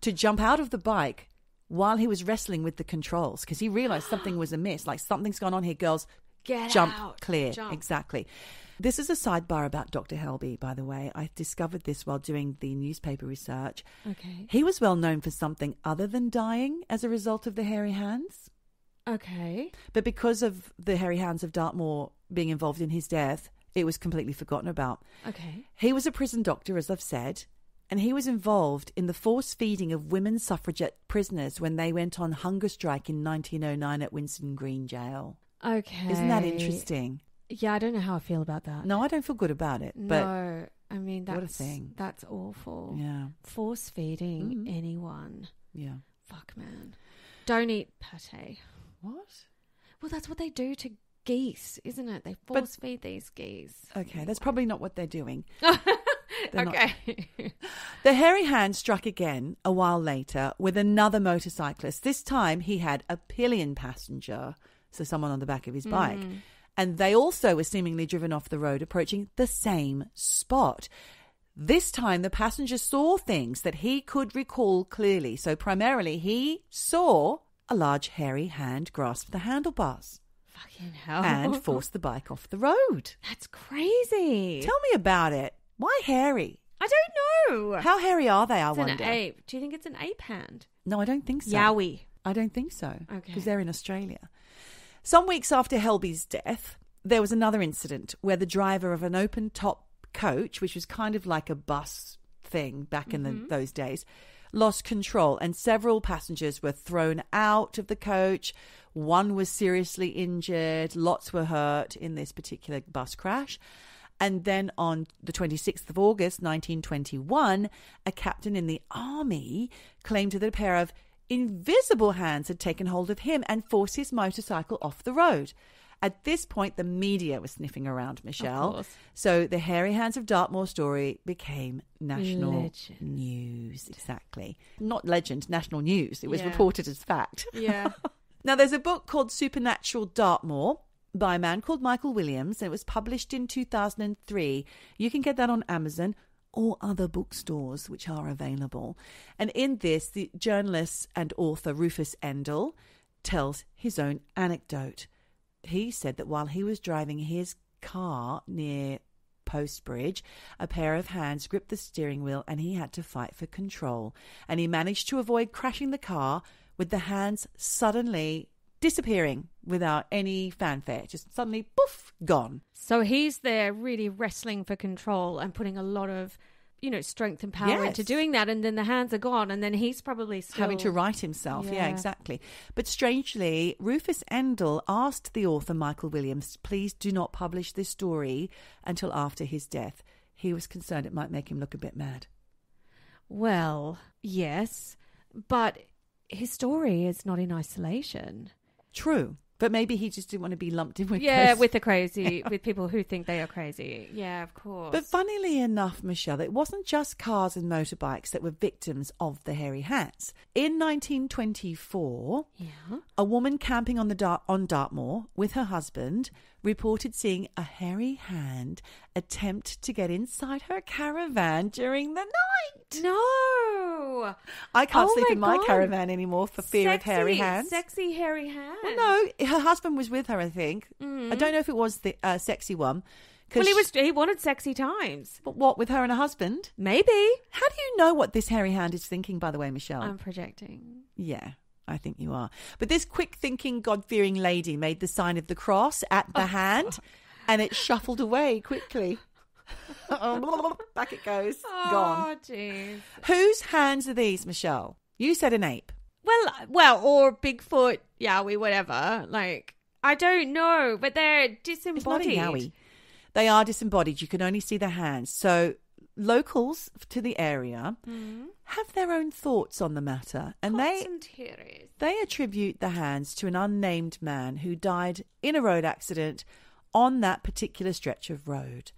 to jump out of the bike while he was wrestling with the controls, because he realised something was amiss, like something's gone on here, girls. Jump clear. Jump. Exactly. This is a sidebar about Dr. Helby, by the way. I discovered this while doing the newspaper research. Okay. He was well known for something other than dying as a result of the hairy hands. Okay. But because of the Hairy Hands of Dartmoor being involved in his death, it was completely forgotten about. Okay. He was a prison doctor, as I've said, and he was involved in the force feeding of women suffragette prisoners when they went on hunger strike in 1909 at Winson Green Jail. Okay. Isn't that interesting? Yeah, I don't know how I feel about that. No, I don't feel good about it. But no, I mean, that's, what a thing. That's awful. Yeah. Force feeding anyone. Yeah. Fuck, man. Don't eat pate. What? Well, that's what they do to geese, isn't it? They force feed these geese. Okay, that's probably not what they're doing. They're not- Okay. The hairy hand struck again a while later with another motorcyclist. This time he had a pillion passenger, so someone on the back of his bike. And they also were seemingly driven off the road, approaching the same spot. This time the passenger saw things that he could recall clearly. So primarily he saw a large hairy hand grasp the handlebars Fucking hell. and force the bike off the road. That's crazy. Tell me about it. Why hairy? I don't know. How hairy are they, I It's wonder? an ape. Do you think it's an ape hand? No, I don't think so. Yowie. I don't think so. Okay. Because they're in Australia. Some weeks after Helby's death, there was another incident where the driver of an open-top coach, which was kind of like a bus thing back in those days, lost control and several passengers were thrown out of the coach. One was seriously injured. Lots were hurt in this particular bus crash. And then on the 26th of August, 1921, a captain in the army claimed that a pair of invisible hands had taken hold of him and forced his motorcycle off the road. At this point, the media was sniffing around, Michelle. Of course. So the Hairy Hands of Dartmoor story became national Legend. news. Exactly. Not legend, national news. It was Yeah. reported as fact. Yeah. Now, there's a book called Supernatural Dartmoor by a man called Michael Williams. It was published in 2003. You can get that on Amazon or other bookstores which are available. And in this, the journalist and author Rufus Endell tells his own anecdote. He said that while he was driving his car near Post Bridge, a pair of hands gripped the steering wheel and he had to fight for control. And he managed to avoid crashing the car with the hands suddenly disappearing without any fanfare. Just suddenly, poof, gone. So he's there really wrestling for control and putting a lot of, strength and power into Yes. doing that. And then the hands are gone. And then he's probably still Having to right himself. Yeah, Yeah. exactly. But strangely, Rufus Endell asked the author Michael Williams, please do not publish this story until after his death. He was concerned it might make him look a bit mad. Well, yes, but his story is not in isolation. True. But maybe he just didn't want to be lumped in with Yeah, those. with the crazy, with people who think they are crazy. Yeah, of course. But funnily enough, Michelle, it wasn't just cars and motorbikes that were victims of the hairy hands. In 1924, a woman camping on Dartmoor with her husband reported seeing a hairy hand attempt to get inside her caravan during the night. No, I can't Oh sleep my in my God. caravan anymore for fear of hairy hands. Sexy hairy hands. Well, no, her husband was with her, I think. I don't know if it was the sexy one. 'Cause Well, he wanted sexy times. But what, with her and her husband? Maybe. How do you know what this hairy hand is thinking, by the way, Michelle? I'm projecting. Yeah, I think you are. But this quick-thinking, God-fearing lady made the sign of the cross at the hand, and it shuffled away quickly. Back it goes. Gone. Oh, jeez. Whose hands are these, Michelle? You said an ape. Well, or Bigfoot, Yowie, whatever. Like, I don't know, but they're It's not a disembodied. yowie. They are disembodied. You can only see the hands. So locals to the area have their own thoughts on the matter, and they attribute the hands to an unnamed man who died in a road accident on that particular stretch of road.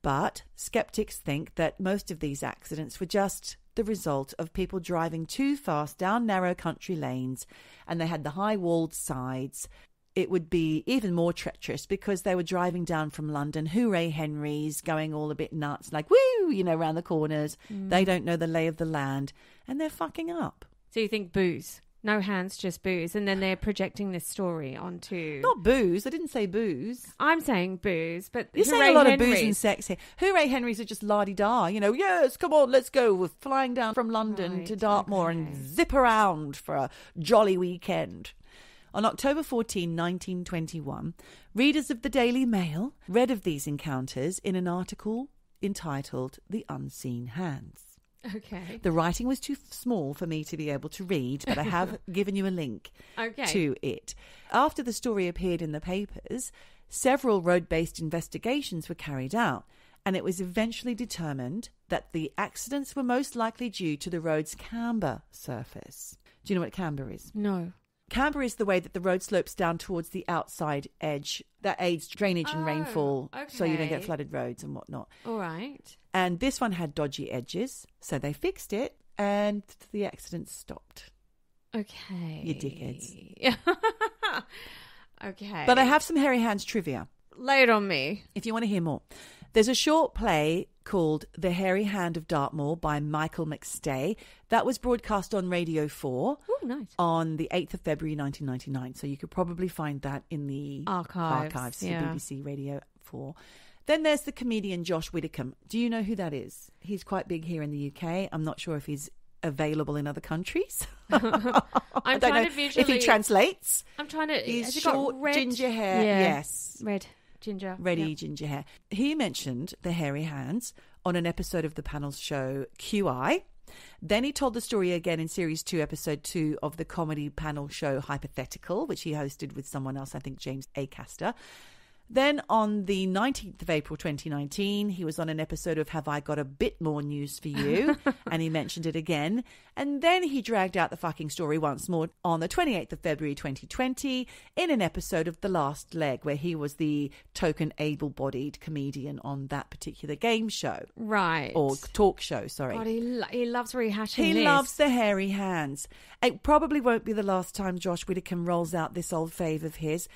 But skeptics think that most of these accidents were just the result of people driving too fast down narrow country lanes, and they had the high walled sides. It would be even more treacherous because they were driving down from London, hooray Henrys, going all a bit nuts, like woo, around the corners. They don't know the lay of the land, and they're fucking up. So you think booze? No hands, just booze. And then they're projecting this story onto... Not booze. I didn't say booze. I'm saying booze, but You're saying a lot of booze and sex here. Hooray Henrys are just la-di-da. Yes, come on, let's go. We're flying down from London to Dartmoor and zip around for a jolly weekend. On October 14, 1921, readers of the Daily Mail read of these encounters in an article entitled The Unseen Hands. Okay. The writing was too small for me to be able to read, but I have given you a link to it. After the story appeared in the papers, several road-based investigations were carried out, and it was eventually determined that the accidents were most likely due to the road's camber surface. Do you know what camber is? No. Camber is the way that the road slopes down towards the outside edge. That aids drainage and rainfall, so you don't get flooded roads and whatnot. All right. And this one had dodgy edges, so they fixed it and the accident stopped. Okay. You dickheads. Okay. But I have some Hairy Hands trivia. Lay it on me. If you want to hear more. There's a short play called The Hairy Hand of Dartmoor by Michael McStay. That was broadcast on Radio 4 nice. on the 8th of February 1999. So you could probably find that in the archives of BBC Radio 4. Then there's the comedian Josh Widdicombe. Do you know who that is? He's quite big here in the UK. I'm not sure if he's available in other countries. I don't know if he translates. I'm trying to... He's short, ginger hair. Yeah. Yes. Reddy ginger hair. He mentioned the Hairy Hands on an episode of the panel's show QI. Then he told the story again in Series 2, Episode 2 of the comedy panel show Hypothetical, which he hosted with someone else, I think James Acaster. Then on the 19th of April 2019, he was on an episode of Have I Got a Bit More News for You? And he mentioned it again. And then he dragged out the fucking story once more on the 28th of February 2020 in an episode of The Last Leg, where he was the token able-bodied comedian on that particular game show. Right. Or talk show, sorry. God, he loves rehashing He this. loves the Hairy Hands. It probably won't be the last time Josh Widdicombe rolls out this old fave of his.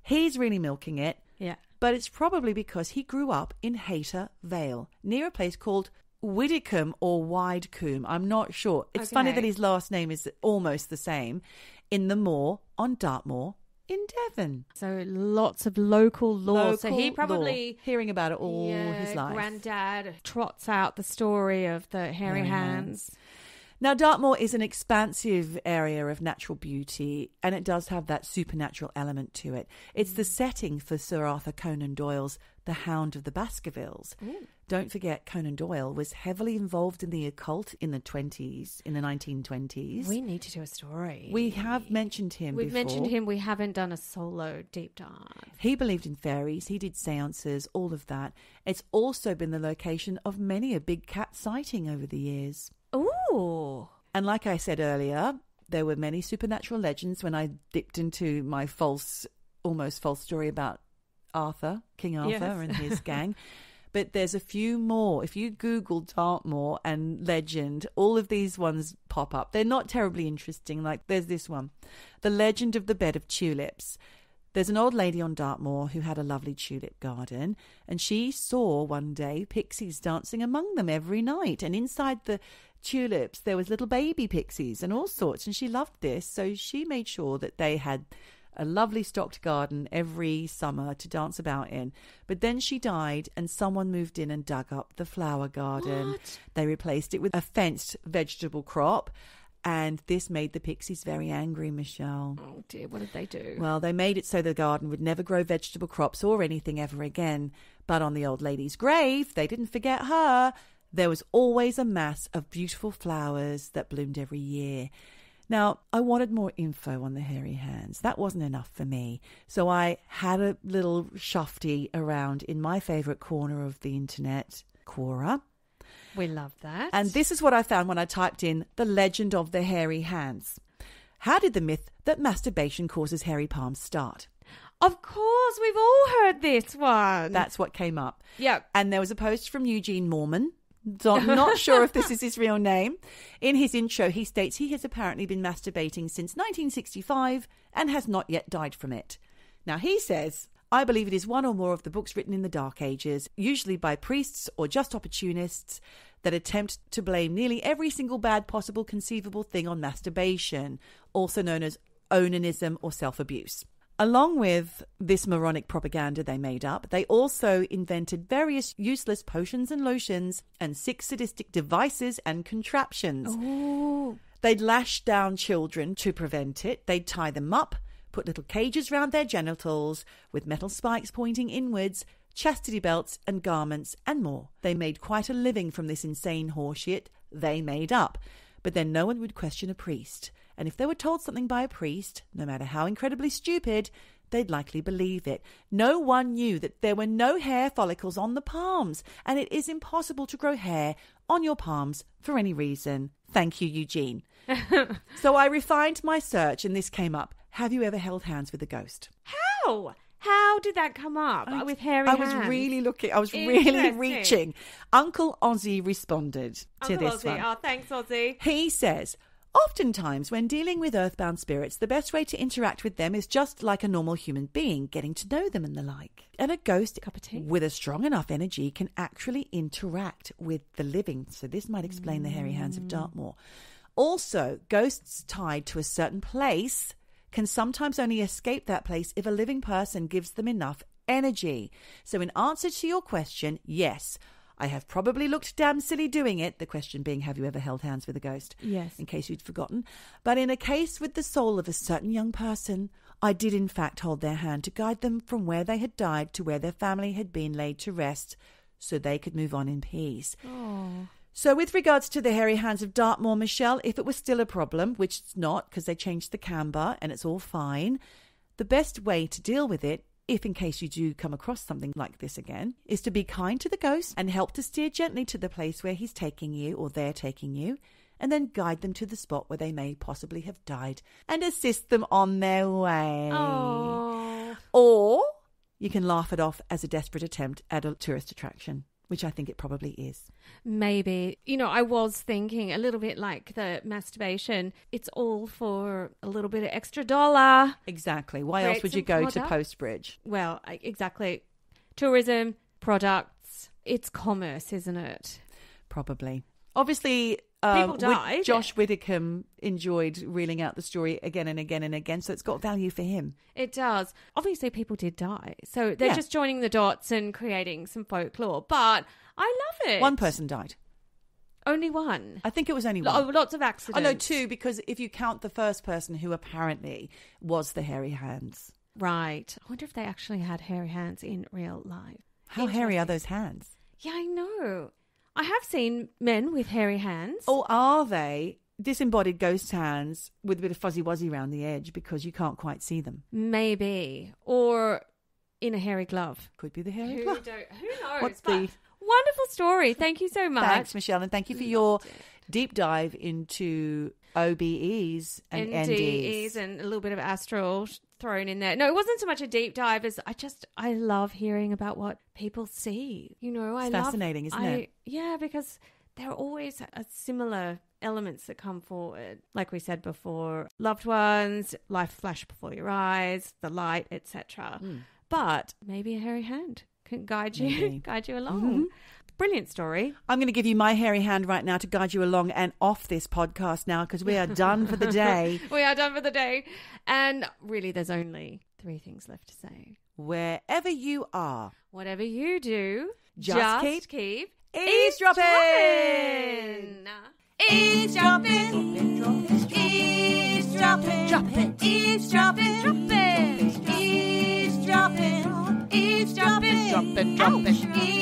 He's really milking it. Yeah. But it's probably because he grew up in Hayter Vale, near a place called Widdicombe or Widecombe. I'm not sure. It's funny that his last name is almost the same. In the moor on Dartmoor in Devon. So lots of local lore. So he probably... lore. Hearing about it all his life. Granddad trots out the story of the Hairy Hands. Now, Dartmoor is an expansive area of natural beauty, and it does have that supernatural element to it. It's the setting for Sir Arthur Conan Doyle's The Hound of the Baskervilles. Ooh. Don't forget, Conan Doyle was heavily involved in the occult in the 1920s. We need to do a story. We have mentioned him We've before. mentioned him. We haven't done a solo deep dive. He believed in fairies. He did seances, all of that. It's also been the location of many a big cat sighting over the years. Ooh. And like I said earlier, there were many supernatural legends when I dipped into my almost false story about King Arthur and his gang. But there's a few more. If you Google Dartmoor and legend, all of these ones pop up. They're not terribly interesting. Like there's this one, The Legend of the Bed of Tulips. There's an old lady on Dartmoor who had a lovely tulip garden, and she saw one day pixies dancing among them every night. And inside the tulips, there was little baby pixies and all sorts. And she loved this, so she made sure that they had a lovely stocked garden every summer to dance about in. But then she died, and someone moved in and dug up the flower garden. What? They replaced it with a fenced vegetable crop. And this made the pixies very angry, Michelle. Oh dear, what did they do? Well, they made it so the garden would never grow vegetable crops or anything ever again. But on the old lady's grave, they didn't forget her. There was always a mass of beautiful flowers that bloomed every year. Now, I wanted more info on the Hairy Hands. That wasn't enough for me. So I had a little shufty around in my favourite corner of the internet, Quora. We love that. And this is what I found when I typed in The Legend of the Hairy Hands. How did the myth that masturbation causes hairy palms start? Of course, we've all heard this one. That's what came up. Yep. And there was a post from Eugene Mormon. Not sure if this is his real name. In his intro, he states he has apparently been masturbating since 1965 and has not yet died from it. Now, he says, I believe it is one or more of the books written in the Dark Ages, usually by priests or just opportunists, that attempt to blame nearly every single bad possible conceivable thing on masturbation, also known as onanism or self-abuse. Along with this moronic propaganda they made up, they also invented various useless potions and lotions and 6 sadistic devices and contraptions. Ooh. They'd lash down children to prevent it. They'd tie them up, put little cages round their genitals with metal spikes pointing inwards, chastity belts and garments and more. They made quite a living from this insane horseshit they made up. But then no one would question a priest. And if they were told something by a priest, no matter how incredibly stupid, they'd likely believe it. No one knew that there were no hair follicles on the palms, and it is impossible to grow hair on your palms for any reason. Thank you, Eugene. So I refined my search, and this came up. Have you ever held hands with a ghost? How? How did that come up with hairy hands? I was really looking. I was really reaching. Uncle Ozzy responded to this one. Oh, thanks, Ozzy. He says, oftentimes when dealing with earthbound spirits, the best way to interact with them is just like a normal human being, getting to know them and the like. And a ghost Cup of tea. with a strong enough energy can actually interact with the living. So this might explain the Hairy Hands of Dartmoor. Also, ghosts tied to a certain place can sometimes only escape that place if a living person gives them enough energy. So in answer to your question, yes, I have probably looked damn silly doing it. The question being, have you ever held hands with a ghost? Yes. In case you'd forgotten. But in a case with the soul of a certain young person, I did in fact hold their hand to guide them from where they had died to where their family had been laid to rest so they could move on in peace. Oh. So with regards to the Hairy Hands of Dartmoor, Michelle, if it was still a problem, which it's not because they changed the camber and it's all fine, the best way to deal with it, if in case you do come across something like this again, is to be kind to the ghost and help to steer gently to the place where he's taking you or they're taking you, and then guide them to the spot where they may possibly have died and assist them on their way. Oh. Or you can laugh it off as a desperate attempt at a tourist attraction, which I think it probably is. Maybe. You know, I was thinking a little bit like the masturbation. It's all for a little bit of extra dollar. Exactly. Why Create else would you some go product. to Postbridge? Well, exactly. Tourism, products. It's commerce, isn't it? Probably. Obviously, People died. Josh Widdicombe enjoyed reeling out the story again and again and again, so it's got value for him. It does. Obviously, people did die. So they're just joining the dots and creating some folklore. But I love it. One person died. Only one. I think it was only one. Lots of accidents. Oh, no, two, because if you count the first person who apparently was the Hairy Hands. Right. I wonder if they actually had hairy hands in real life. How hairy are those hands? Yeah, I know. I have seen men with hairy hands. Or are they disembodied ghost hands with a bit of fuzzy-wuzzy around the edge because you can't quite see them? Maybe. Or in a hairy glove. Could be the hairy Who glove. knows? What's But the... wonderful story. Thank you so much. Thanks, Michelle, and thank you for your deep dive into OBEs and NDEs. And a little bit of astral thrown in there. No, it wasn't so much a deep dive as I love hearing about what people see. You know, It's fascinating, isn't it? Yeah, because there are always similar elements that come forward. Like we said before, loved ones, life flash before your eyes, the light, etc. But maybe a hairy hand can guide you, guide you along. Mm-hmm. Brilliant story. I'm going to give you my hairy hand right now to guide you along and off this podcast now because we are done for the day. We are done for the day. And really, there's only 3 things left to say. Wherever you are, whatever you do, just keep eavesdropping. Eavesdropping. Eavesdropping. Dropping. Eavesdropping. Dropping. Eavesdropping. Eavesdropping. Dropping. Dropping.